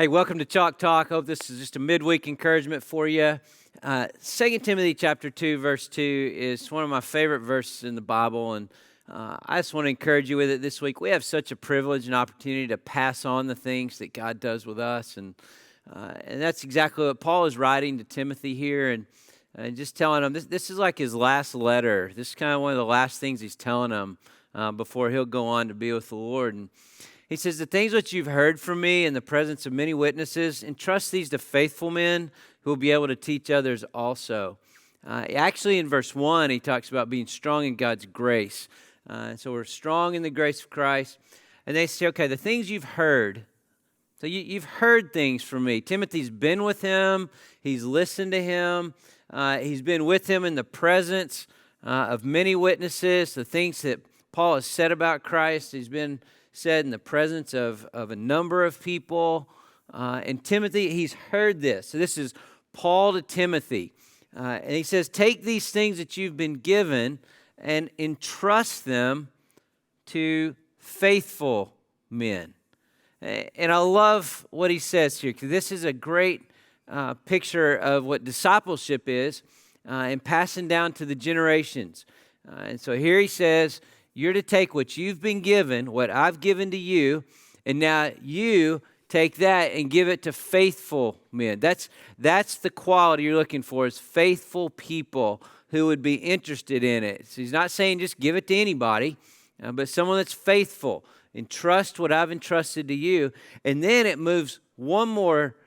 Hey, welcome to Chalk Talk. Hope this is just a midweek encouragement for you. 2 Timothy chapter 2, verse 2 is one of my favorite verses in the Bible, and I just want to encourage you with it this week. We have such a privilege and opportunity to pass on the things that God does with us, and that's exactly what Paul is writing to Timothy here, and just telling him, this is like his last letter. This is kind of one of the last things he's telling him before he'll go on to be with the Lord. And he says, the things which you've heard from me in the presence of many witnesses, entrust these to faithful men who will be able to teach others also. Actually, in verse 1, he talks about being strong in God's grace. So we're strong in the grace of Christ. And they say, okay, the things you've heard. So you've heard things from me. Timothy's been with him. He's listened to him. He's been with him in the presence of many witnesses. The things that Paul has said about Christ, he's been said in the presence of a number of people. And Timothy, he's heard this. So this is Paul to Timothy. And he says, take these things that you've been given and entrust them to faithful men. And I love what he says here, because this is a great picture of what discipleship is and passing down to the generations. And so here he says, you're to take what you've been given, what I've given to you, and now you take that and give it to faithful men. That's the quality you're looking for, is faithful people who would be interested in it. So he's not saying just give it to anybody, but someone that's faithful. Entrust what I've entrusted to you. And then it moves one more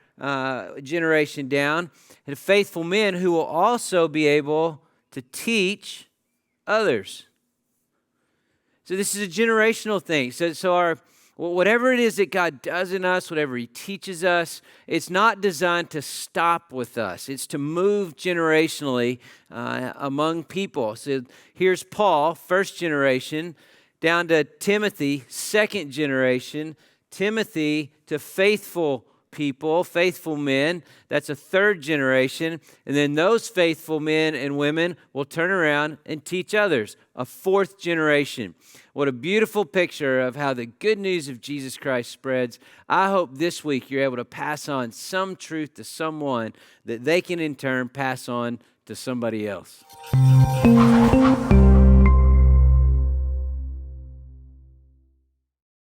generation down, and faithful men who will also be able to teach others. So this is a generational thing. So our whatever it is that God does in us, whatever He teaches us, it's not designed to stop with us. It's to move generationally among people. So here's Paul, first generation, down to Timothy, second generation, Timothy to faithful people, faithful men. That's a third generation. And then those faithful men and women will turn around and teach others, a fourth generation. What a beautiful picture of how the good news of Jesus Christ spreads. I hope this week you're able to pass on some truth to someone that they can in turn pass on to somebody else.